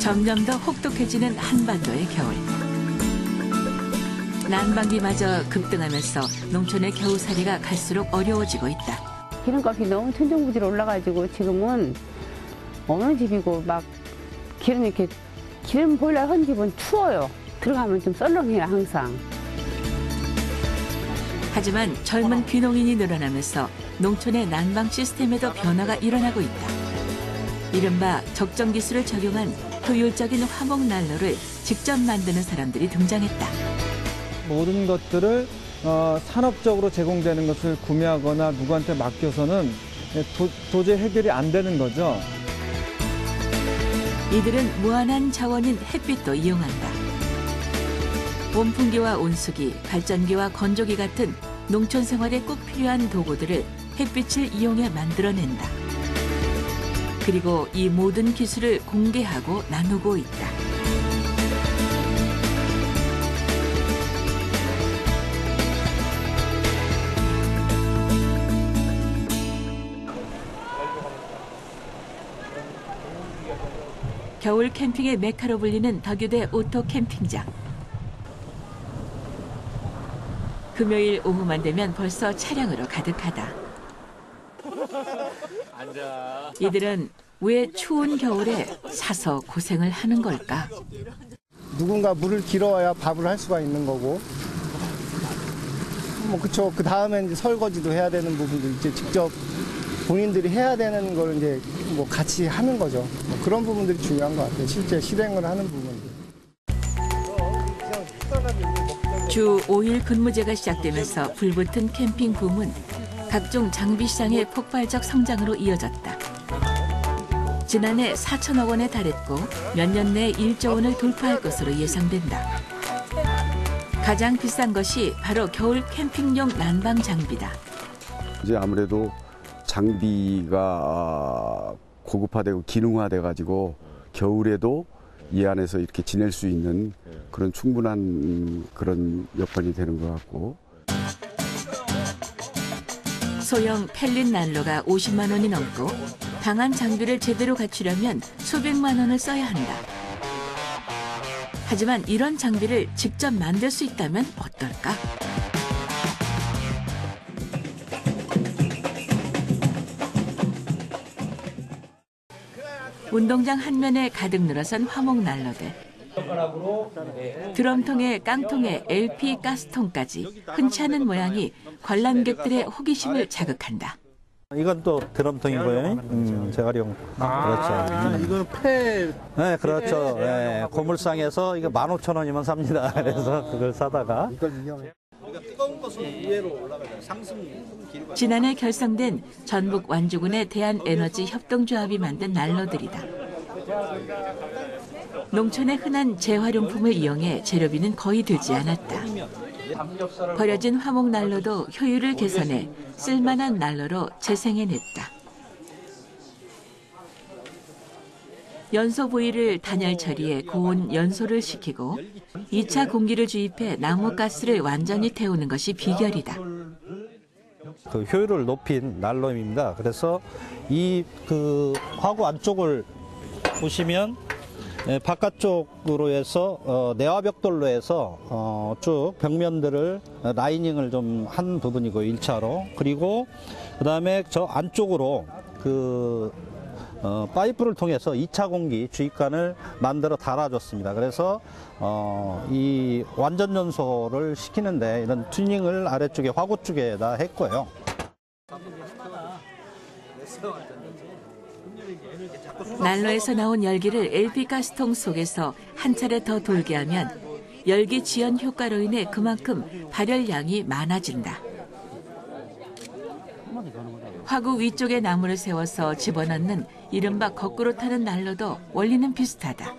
점점 더 혹독해지는 한반도의 겨울. 난방비마저 급등하면서 농촌의 겨우살이가 갈수록 어려워지고 있다. 기름값이 너무 천정부지로 올라가지고 지금은 어느 집이고 막 기름 보일러 한 집은 추워요. 들어가면 좀 썰렁해요, 항상. 하지만 젊은 귀농인이 늘어나면서 농촌의 난방 시스템에도 변화가 일어나고 있다. 이른바 적정 기술을 적용한 효율적인 화목난로를 직접 만드는 사람들이 등장했다. 모든 것들을 산업적으로 제공되는 것을 구매하거나 누구한테 맡겨서는 도저히 해결이 안 되는 거죠. 이들은 무한한 자원인 햇빛도 이용한다. 온풍기와 온수기, 발전기와 건조기 같은 농촌 생활에 꼭 필요한 도구들을 햇빛을 이용해 만들어낸다. 그리고 이 모든 기술을 공개하고 나누고 있다. 겨울 캠핑의 메카로 불리는 덕유대 오토 캠핑장. 금요일 오후만 되면 벌써 차량으로 가득하다. 이들은 왜 추운 겨울에 사서 고생을 하는 걸까? 누군가 물을 길어야 밥을 할 수가 있는 거고, 그쵸. 그 다음에 이제 설거지도 해야 되는 부분도 이제 직접 본인들이 해야 되는 걸 이제 같이 하는 거죠. 그런 부분들이 중요한 것 같아요. 실제 실행을 하는 부분들. 주 5일 근무제가 시작되면서 불붙은 캠핑 붐은 각종 장비 시장의 폭발적 성장으로 이어졌다. 지난해 4천억 원에 달했고 몇 년 내에 1조 원을 돌파할 것으로 예상된다. 가장 비싼 것이 바로 겨울 캠핑용 난방 장비다. 이제 아무래도 장비가 고급화되고 기능화돼 가지고 겨울에도 이 안에서 이렇게 지낼 수 있는 그런 충분한 그런 여건이 되는 것 같고. 소형 펠릿 난로가 50만 원이 넘고 방한 장비를 제대로 갖추려면 수백만 원을 써야 한다. 하지만 이런 장비를 직접 만들 수 있다면 어떨까? 운동장 한 면에 가득 늘어선 화목난로들. 드럼통에 깡통에 LP 가스통까지 흔치 않은 모양이 관람객들의 호기심을 자극한다. 이건 또 드럼통이고요. 재활용. 그렇죠. 이거는 폐. 네, 그렇죠. 네, 고물상에서 이거 15,000원이면 삽니다. 그래서 그걸 사다가. 뜨거운 것은 위로 올라가요. 상승 길이가. 지난해 결성된 전북 완주군의 대한에너지협동조합이 만든 난로들이다. 농촌의 흔한 재활용품을 이용해 재료비는 거의 들지 않았다. 버려진 화목난로도 효율을 개선해 쓸만한 난로로 재생해냈다. 연소 부위를 단열 처리해 고온 연소를 시키고 2차 공기를 주입해 나무가스를 완전히 태우는 것이 비결이다. 그 효율을 높인 난로입니다. 그래서 이 화구 안쪽을 보시면 바깥쪽으로 해서 내화벽돌로 해서 쭉 벽면들을 라이닝을 좀 한 부분이고 1차로, 그리고 그다음에 저 안쪽으로 파이프를 통해서 2차 공기 주입관을 만들어 달아줬습니다. 그래서 이 완전 연소를 시키는데 이런 튜닝을 아래쪽에 화구 쪽에다 했고요. 난로에서 나온 열기를 LP 가스통 속에서 한 차례 더 돌게 하면 열기 지연 효과로 인해 그만큼 발열량이 많아진다. 화구 위쪽에 나무를 세워서 집어넣는 이른바 거꾸로 타는 난로도 원리는 비슷하다.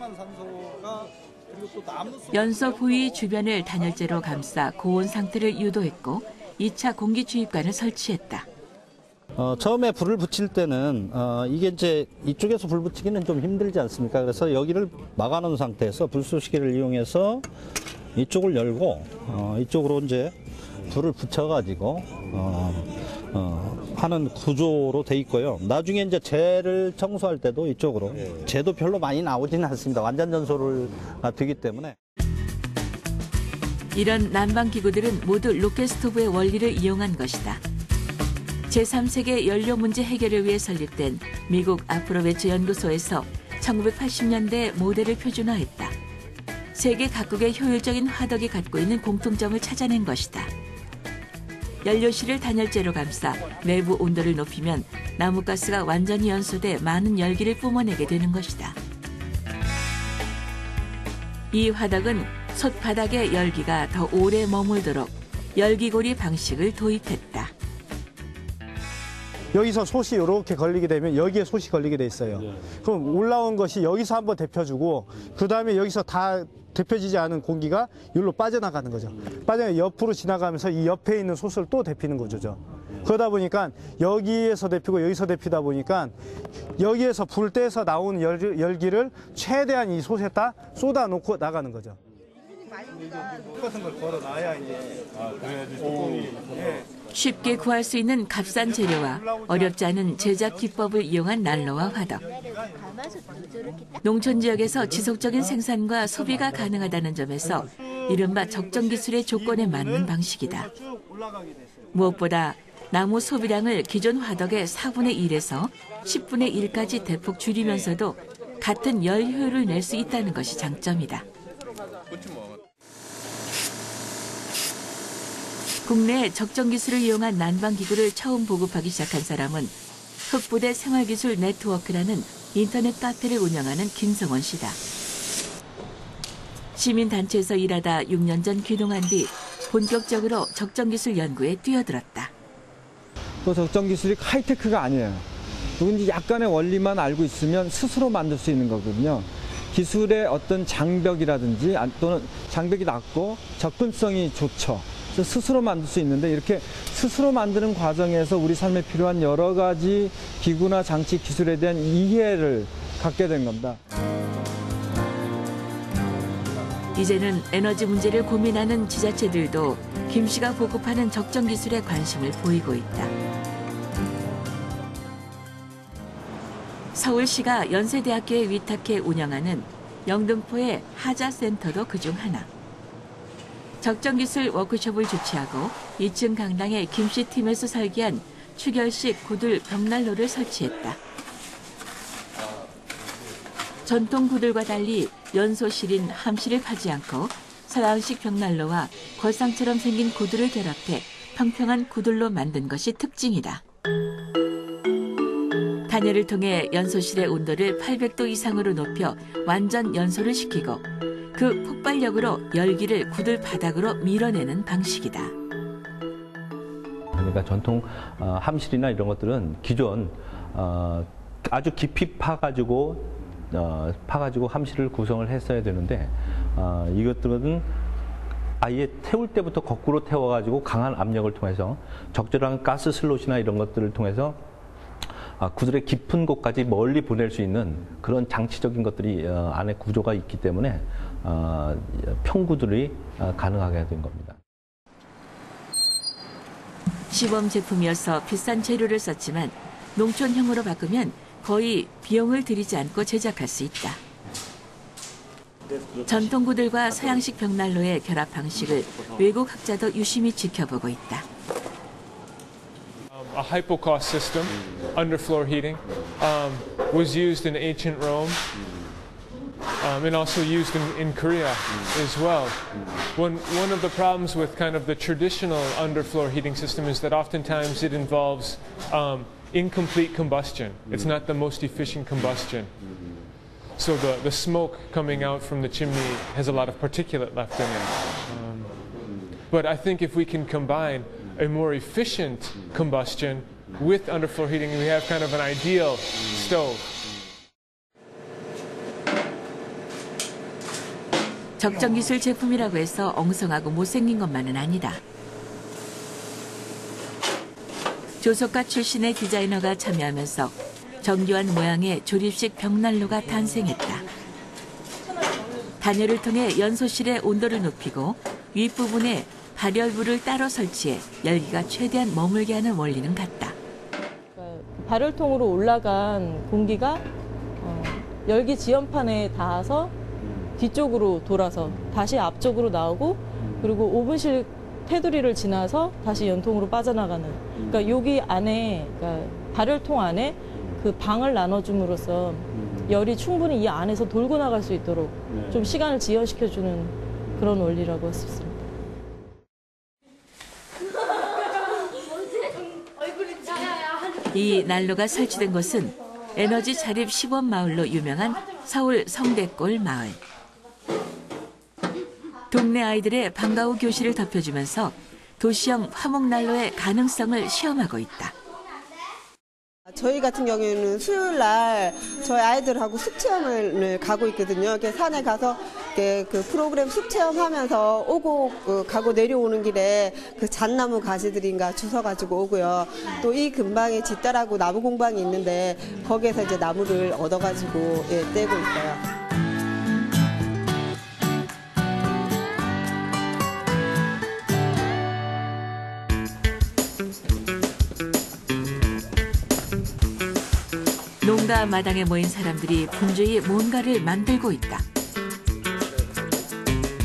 연소 부위 주변을 단열재로 감싸 고온 상태를 유도했고 2차 공기 주입관을 설치했다. 처음에 불을 붙일 때는 이게 이제 이쪽에서 불 붙이기는 좀 힘들지 않습니까? 그래서 여기를 막아놓은 상태에서 불쏘시개를 이용해서 이쪽을 열고 이쪽으로 이제 불을 붙여가지고 하는 구조로 돼 있고요. 나중에 이제 재를 청소할 때도 이쪽으로 재도 별로 많이 나오지는 않습니다. 완전 연소를 되기 때문에. 이런 난방기구들은 모두 로켓스토브의 원리를 이용한 것이다. 제3세계 연료 문제 해결을 위해 설립된 미국 아프로베츠 연구소에서 1980년대 모델을 표준화했다. 세계 각국의 효율적인 화덕이 갖고 있는 공통점을 찾아낸 것이다. 연료실을 단열재로 감싸 내부 온도를 높이면 나무가스가 완전히 연소돼 많은 열기를 뿜어내게 되는 것이다. 이 화덕은 솥바닥의 열기가 더 오래 머물도록 열기고리 방식을 도입했다. 여기서 솥이 이렇게 걸리게 되면 여기에 솥이 걸리게 돼 있어요. 그럼 올라온 것이 여기서 한번 데펴주고 그 다음에 여기서 다 데펴지지 않은 공기가 여기로 빠져나가는 거죠. 빠져 옆으로 지나가면서 이 옆에 있는 솥을 또 데피는 거죠. 그러다 보니까 여기에서 데피고 여기서 데피다 보니까 여기에서 불 떼서 나오는 열기를 최대한 이 솥에다 쏟아놓고 나가는 거죠. 똑같은 걸 걸어놔야 이제 쉽게 구할 수 있는 값싼 재료와 어렵지 않은 제작 기법을 이용한 난로와 화덕. 농촌 지역에서 지속적인 생산과 소비가 가능하다는 점에서 이른바 적정 기술의 조건에 맞는 방식이다. 무엇보다 나무 소비량을 기존 화덕의 4분의 1에서 10분의 1까지 대폭 줄이면서도 같은 열 효율을 낼 수 있다는 것이 장점이다. 국내 적정 기술을 이용한 난방기구를 처음 보급하기 시작한 사람은 흑부대 생활기술 네트워크라는 인터넷 카페를 운영하는 김성원 씨다. 시민단체에서 일하다 6년 전 귀농한 뒤 본격적으로 적정기술 연구에 뛰어들었다. 또 적정기술이 하이테크가 아니에요. 누군지 약간의 원리만 알고 있으면 스스로 만들 수 있는 거거든요. 기술의 어떤 장벽이라든지 또는 장벽이 낮고 접근성이 좋죠. 스스로 만들 수 있는데 이렇게 스스로 만드는 과정에서 우리 삶에 필요한 여러 가지 기구나 장치 기술에 대한 이해를 갖게 된 겁니다. 이제는 에너지 문제를 고민하는 지자체들도 김 씨가 보급하는 적정 기술에 관심을 보이고 있다. 서울시가 연세대학교에 위탁해 운영하는 영등포의 하자센터도 그중 하나. 적정기술 워크숍을 주최하고 2층 강당에 김씨 팀에서 설계한 추결식 구들 벽난로를 설치했다. 전통 구들과 달리 연소실인 함실을 파지 않고 서양식 벽난로와 걸상처럼 생긴 구들을 결합해 평평한 구들로 만든 것이 특징이다. 단열을 통해 연소실의 온도를 800도 이상으로 높여 완전 연소를 시키고 그 폭발력으로 열기를 구들 바닥으로 밀어내는 방식이다. 그러니까 전통 함실이나 이런 것들은 기존 아주 깊이 파가지고 함실을 구성을 했어야 되는데 이것들은 아예 태울 때부터 거꾸로 태워가지고 강한 압력을 통해서 적절한 가스 슬롯이나 이런 것들을 통해서 구들의 깊은 곳까지 멀리 보낼 수 있는 그런 장치적인 것들이 안에 구조가 있기 때문에 평구들이 가능하게 된 겁니다. 시범 제품이어서 비싼 재료를 썼지만 농촌형으로 바꾸면 거의 비용을 들이지 않고 제작할 수 있다. 전통 구들과 서양식 벽난로의 결합 방식을 외국 학자도 유심히 지켜보고 있다. A hypocaust system, underfloor heating, was used in ancient Rome and also used in Korea as well. One of the problems with kind of the traditional underfloor heating system is that oftentimes it involves incomplete combustion. It's not the most efficient combustion. So the smoke coming out from the chimney has a lot of particulate left in it. But I think if we can combine a more efficient combustion with underfloor heating, we have kind of an ideal stove. 적정 기술 제품이라고 해서 엉성하고 못생긴 것만은 아니다. 조속가 출신의 디자이너가 참여하면서 정교한 모양의 조립식 벽난로가 탄생했다. 단열을 통해 연소실의 온도를 높이고 윗부분에 발열부를 따로 설치해 열기가 최대한 머물게 하는 원리는 같다. 발열통으로 올라간 공기가 열기 지연판에 닿아서 뒤쪽으로 돌아서 다시 앞쪽으로 나오고 그리고 오븐실 테두리를 지나서 다시 연통으로 빠져나가는. 그러니까 여기 안에 그러니까 발열통 안에 그 방을 나눠줌으로써 열이 충분히 이 안에서 돌고 나갈 수 있도록 좀 시간을 지연시켜주는 그런 원리라고 할 수 있습니다. 이 난로가 설치된 곳은 에너지 자립 시범 마을로 유명한 서울 성대골 마을. 동네 아이들의 방과 후 교실을 덮여주면서 도시형 화목난로의 가능성을 시험하고 있다. 저희 같은 경우에는 수요일 날 저희 아이들하고 숲체험을 가고 있거든요. 이렇게 산에 가서 그 프로그램 숲체험하면서 오고 가고 내려오는 길에 그 잣나무 가지들인가 주워가지고 오고요. 또 이 근방에 뒷달하고 나무 공방이 있는데 거기에서 이제 나무를 얻어가지고 떼고 있어요. 농가 마당에 모인 사람들이 분주히 뭔가를 만들고 있다.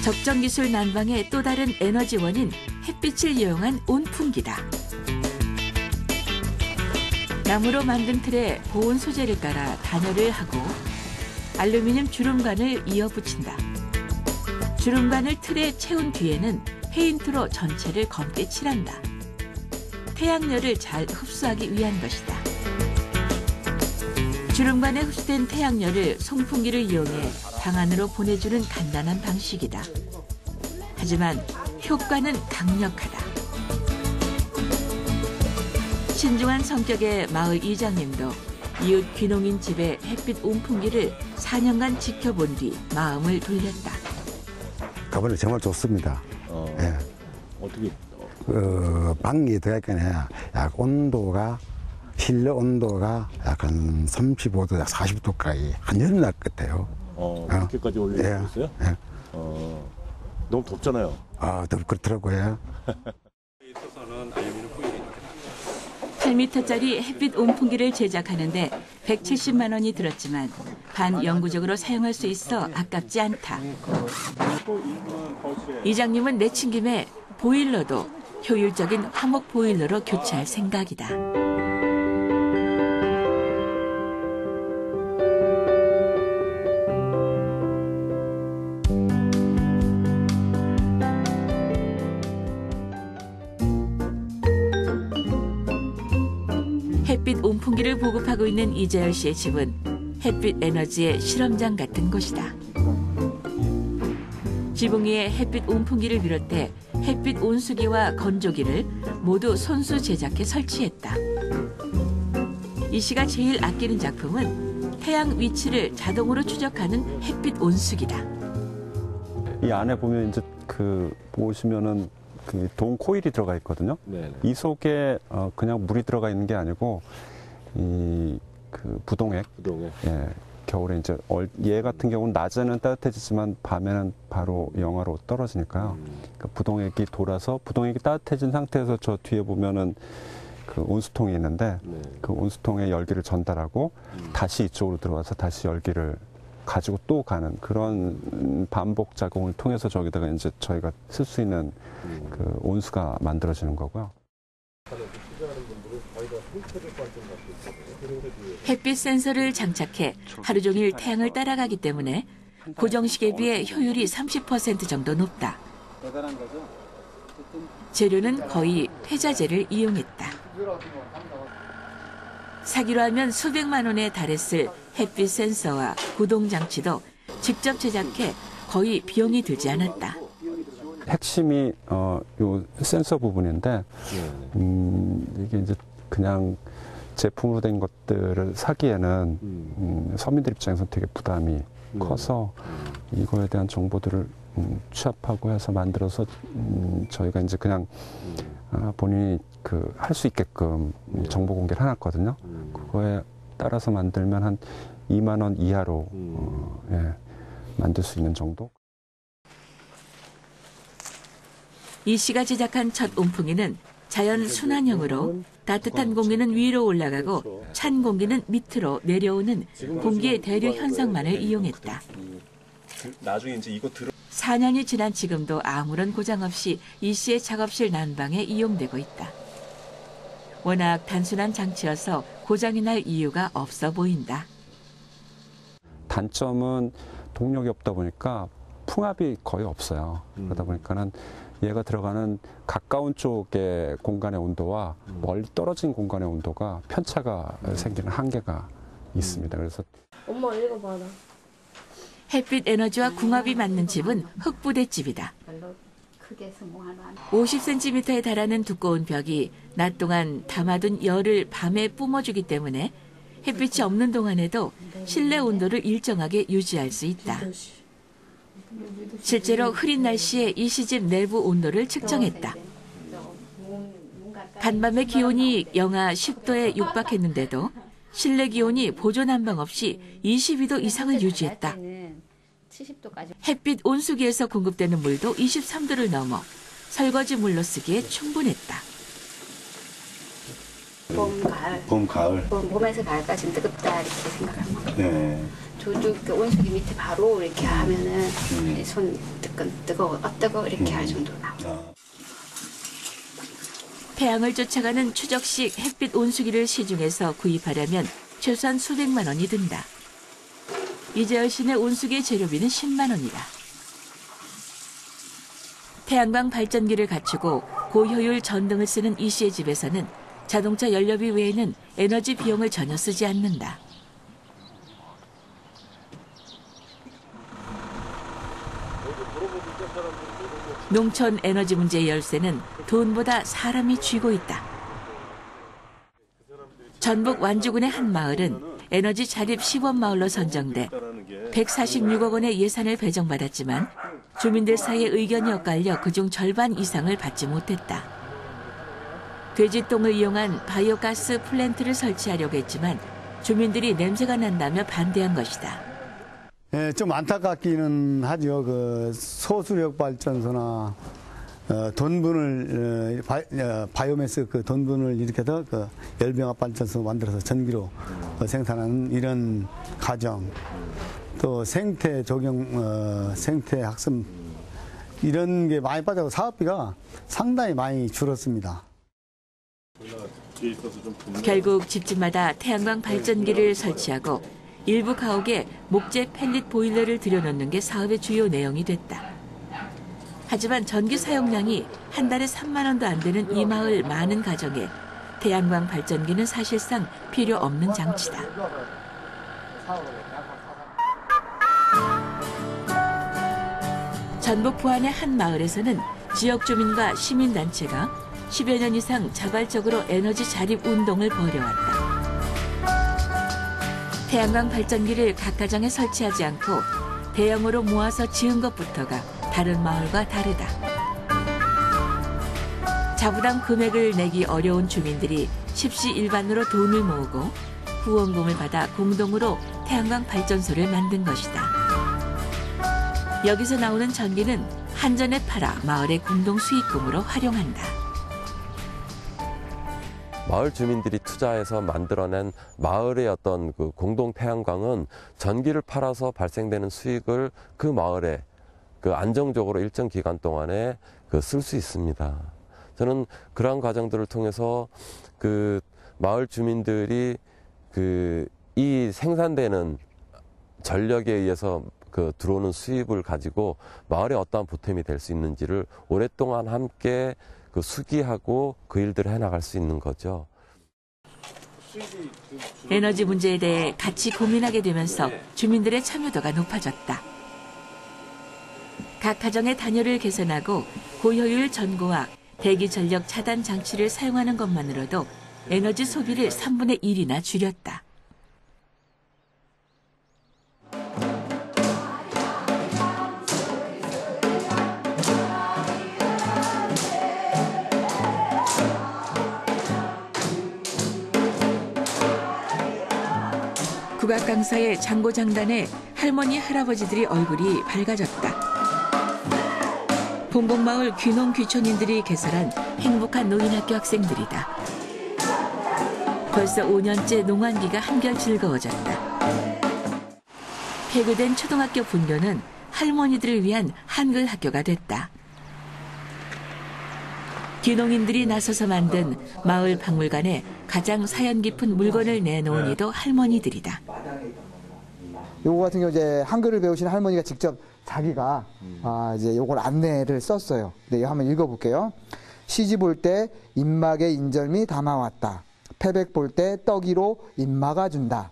적정기술 난방의 또 다른 에너지원인 햇빛을 이용한 온풍기다. 나무로 만든 틀에 보온 소재를 깔아 단열을 하고 알루미늄 주름관을 이어 붙인다. 주름관을 틀에 채운 뒤에는 페인트로 전체를 검게 칠한다. 태양열을 잘 흡수하기 위한 것이다. 주름관에 흡수된 태양열을 송풍기를 이용해 방 안으로 보내주는 간단한 방식이다. 하지만 효과는 강력하다. 신중한 성격의 마을 이장님도 이웃 귀농인 집의 햇빛 온풍기를 4년간 지켜본 뒤 마음을 돌렸다. 가보니 정말 좋습니다. 예. 어떻게? 방이 들어가니까 약 온도가 실내 온도가 약간 35도, 약 40도까지 한여름 날 것 같아요. 그렇게까지 올려주셨어요? 예. 예. 너무 덥잖아요. 그렇더라고요. 8m짜리 햇빛 온풍기를 제작하는데 170만 원이 들었지만 반영구적으로 사용할 수 있어 아깝지 않다. 이장님은 내친 김에 보일러도 효율적인 화목 보일러로 교체할 생각이다. 햇빛 온풍기를 보급하고 있는 이재열 씨의 집은 햇빛 에너지의 실험장 같은 곳이다. 지붕 위에 햇빛 온풍기를 비롯해 햇빛 온수기와 건조기를 모두 손수 제작해 설치했다. 이 씨가 제일 아끼는 작품은 태양 위치를 자동으로 추적하는 햇빛 온수기다. 이 안에 보면 이제 보시면은 그 동 코일이 들어가 있거든요. 네네. 이 속에 그냥 물이 들어가 있는 게 아니고 이 그 부동액. 예. 겨울에 이제 얘 같은 경우는 낮에는 따뜻해지지만 밤에는 바로 영하로 떨어지니까요. 그 부동액이 돌아서 부동액이 따뜻해진 상태에서 저 뒤에 보면은 그 온수통이 있는데 그 온수통에 열기를 전달하고 다시 이쪽으로 들어와서 다시 열기를 가지고 또 가는 그런 반복 작용을 통해서 저기다가 이제 저희가 쓸 수 있는 그 온수가 만들어지는 거고요. 햇빛 센서를 장착해 하루 종일 태양을 따라가기 때문에 고정식에 비해 효율이 30% 정도 높다. 재료는 거의 폐자재를 이용했다. 사기로 하면 수백만 원에 달했을 햇빛 센서와 구동 장치도 직접 제작해 거의 비용이 들지 않았다. 핵심이 요 센서 부분인데 이게 이제 그냥 제품으로 된 것들을 사기에는 서민들 입장에서 되게 부담이 커서 이거에 대한 정보들을 취합하고 해서 만들어서 저희가 이제 그냥 본인이 할 수 있게끔 정보 공개를 해놨거든요. 그거에 따라서 만들면 한 2만 원 이하로 만들 수 있는 정도. 이 씨가 제작한 첫 온풍기는 자연 순환형으로 따뜻한 공기는 위로 올라가고 찬 공기는 밑으로 내려오는 공기의 대류 현상만을 이용했다. 나중에 이제 이거 4년이 지난 지금도 아무런 고장 없이 이 씨의 작업실 난방에 이용되고 있다. 워낙 단순한 장치여서 고장이 날 이유가 없어 보인다. 단점은 동력이 없다 보니까 풍압이 거의 없어요. 그러다 보니까는 얘가 들어가는 가까운 쪽의 공간의 온도와 멀리 떨어진 공간의 온도가 편차가 생기는 한계가 있습니다. 그래서 엄마 읽어봐. 햇빛 에너지와 궁합이 맞는 집은 흙부대집이다. 50cm에 달하는 두꺼운 벽이 낮 동안 담아둔 열을 밤에 뿜어주기 때문에 햇빛이 없는 동안에도 실내 온도를 일정하게 유지할 수 있다. 실제로 흐린 날씨에 이 시집 내부 온도를 측정했다. 간밤의 기온이 영하 10도에 육박했는데도 실내 기온이 보조 난방 없이 22도 이상을 유지했다. 햇빛 온수기에서 공급되는 물도 23도를 넘어 설거지 물로 쓰기에 충분했다. 봄, 가을. 봄에서 가을까지는 뜨겁다 이렇게 생각하면. 네. 저도 그 온수기 밑에 바로 이렇게 하면은 손 뜨거워 이렇게 할 정도로 나와. 태양을 쫓아가는 추적식 햇빛 온수기를 시중에서 구입하려면 최소한 수백만 원이 든다. 이재열 씨네 온수기의 재료비는 10만 원이다. 태양광 발전기를 갖추고 고효율 전등을 쓰는 이 씨의 집에서는 자동차 연료비 외에는 에너지 비용을 전혀 쓰지 않는다. 농촌 에너지 문제의 열쇠는 돈보다 사람이 쥐고 있다. 전북 완주군의 한 마을은 에너지 자립 시범마을로 선정돼 146억 원의 예산을 배정받았지만 주민들 사이에 의견이 엇갈려 그중 절반 이상을 받지 못했다. 돼지똥을 이용한 바이오가스 플랜트를 설치하려고 했지만 주민들이 냄새가 난다며 반대한 것이다. 예, 좀 안타깝기는 하죠. 그 소수력 발전소나 돈분을 바이오매스 그 돈분을 일으켜서 그 열병합 발전소 만들어서 전기로 생산하는 이런 가정, 또 생태 적용, 생태 학습 이런 게 많이 빠져서 사업비가 상당히 많이 줄었습니다. 결국 집집마다 태양광 발전기를 설치하고 일부 가옥에 목재 펠릿 보일러를 들여놓는 게 사업의 주요 내용이 됐다. 하지만 전기 사용량이 한 달에 3만 원도 안 되는 이 마을 많은 가정에 태양광 발전기는 사실상 필요 없는 장치다. 전북 부안의 한 마을에서는 지역 주민과 시민단체가 10여 년 이상 자발적으로 에너지 자립 운동을 벌여왔다. 태양광 발전기를 각 가정에 설치하지 않고 대형으로 모아서 지은 것부터가 다른 마을과 다르다. 자부담 금액을 내기 어려운 주민들이 십시일반으로 돈을 모으고 후원금을 받아 공동으로 태양광 발전소를 만든 것이다. 여기서 나오는 전기는 한전에 팔아 마을의 공동 수익금으로 활용한다. 마을 주민들이 투자해서 만들어낸 마을의 어떤 그 공동 태양광은 전기를 팔아서 발생되는 수익을 그 마을에 그 안정적으로 일정 기간 동안에 그 쓸 수 있습니다. 저는 그러한 과정들을 통해서 그 마을 주민들이 그 이 생산되는 전력에 의해서 그 들어오는 수입을 가지고 마을에 어떠한 보탬이 될 수 있는지를 오랫동안 함께 그 수기하고 그 일들을 해나갈 수 있는 거죠. 에너지 문제에 대해 같이 고민하게 되면서 주민들의 참여도가 높아졌다. 각 가정의 단열을 개선하고 고효율 전구와 대기 전력 차단 장치를 사용하는 것만으로도 에너지 소비를 3분의 1이나 줄였다. 국악 강사의 장고장단에 할머니 할아버지들이 얼굴이 밝아졌다. 봉곡마을 귀농 귀촌인들이 개설한 행복한 노인학교 학생들이다. 벌써 5년째 농한기가 한결 즐거워졌다. 폐교된 초등학교 분교는 할머니들을 위한 한글 학교가 됐다. 귀농인들이 나서서 만든 마을 박물관에 가장 사연 깊은 물건을 내놓은 이도 할머니들이다. 요거 같은 경우 이제 한글을 배우신 할머니가 직접 자기가 이제 요걸 안내를 썼어요. 네, 이거 한번 읽어볼게요. 시집 올 때 입막에 인절미 담아왔다. 패백 볼 때 떡이로 입막아 준다.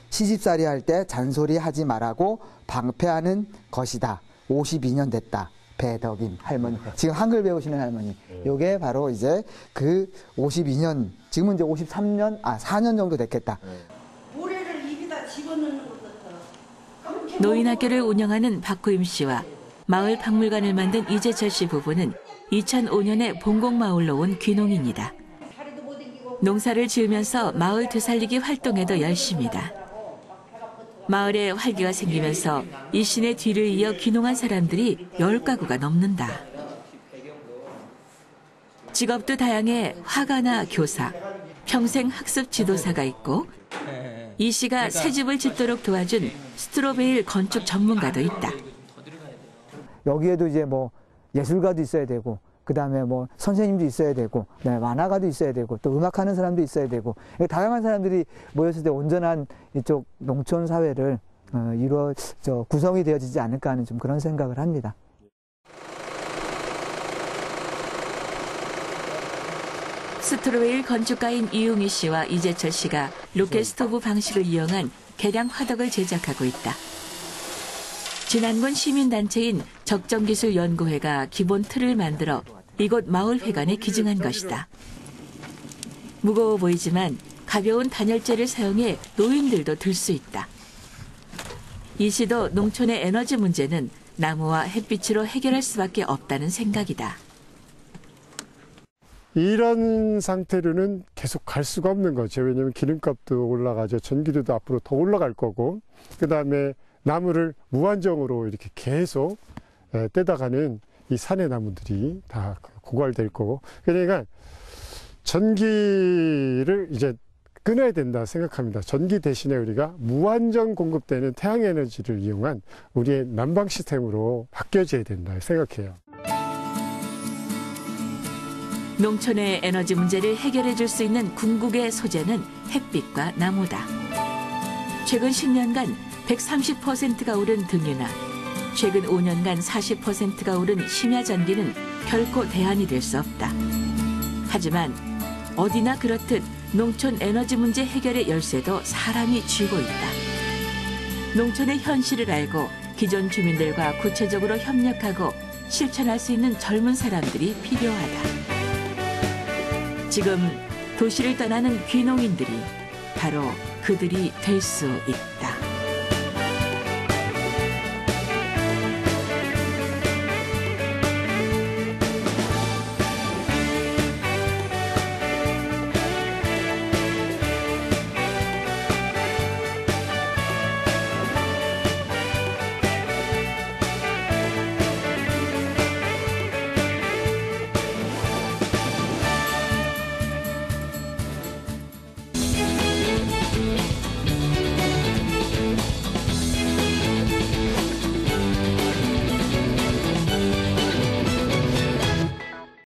시집살이 할 때 잔소리 하지 말라고 방패하는 것이다. 52년 됐다. 배덕임 할머니. 지금 한글 배우시는 할머니. 요게 바로 이제 그 52년, 지금은 이제 53년, 4년 정도 됐겠다. 모래를 입에다 집어넣는 것부터. 노인학교를 운영하는 박호임 씨와 마을 박물관을 만든 이재철 씨 부부는 2005년에 봉곡마을로 온 귀농인이다. 농사를 지으면서 마을 되살리기 활동에도 열심이다. 마을에 활기가 생기면서 이 씨네 뒤를 이어 귀농한 사람들이 10가구가 넘는다. 직업도 다양해 화가나 교사, 평생 학습 지도사가 있고 이 씨가 새 집을 짓도록 도와준 스트로베일 건축 전문가도 있다. 여기에도 이제 뭐 예술가도 있어야 되고, 그 다음에 뭐 선생님도 있어야 되고, 그다음에 만화가도 있어야 되고, 또 음악하는 사람도 있어야 되고, 다양한 사람들이 모였을 때 온전한 이쪽 농촌 사회를 구성이 되어지지 않을까 하는 좀 그런 생각을 합니다. 스트로베일 건축가인 이용희 씨와 이재철 씨가 로켓 스토브 방식을 이용한 개량 화덕을 제작하고 있다. 진안군 시민단체인 적정기술연구회가 기본 틀을 만들어 이곳 마을회관에 기증한 것이다. 무거워 보이지만 가벼운 단열재를 사용해 노인들도 들 수 있다. 이 씨도 농촌의 에너지 문제는 나무와 햇빛으로 해결할 수밖에 없다는 생각이다. 이런 상태로는 계속 갈 수가 없는 거죠. 왜냐하면 기름값도 올라가죠. 전기료도 앞으로 더 올라갈 거고, 그 다음에 나무를 무한정으로 이렇게 계속 떼다가는 이 산의 나무들이 다 고갈될 거고, 그러니까 전기를 이제 끊어야 된다 생각합니다. 전기 대신에 우리가 무한정 공급되는 태양에너지를 이용한 우리의 난방 시스템으로 바뀌어져야 된다 생각해요. 농촌의 에너지 문제를 해결해 줄 수 있는 궁극의 소재는 햇빛과 나무다. 최근 10년간 130%가 오른 등유나 최근 5년간 40%가 오른 심야 전기는 결코 대안이 될 수 없다. 하지만 어디나 그렇듯 농촌 에너지 문제 해결의 열쇠도 사람이 쥐고 있다. 농촌의 현실을 알고 기존 주민들과 구체적으로 협력하고 실천할 수 있는 젊은 사람들이 필요하다. 지금 도시를 떠나는 귀농인들이 바로 그들이 될 수 있다.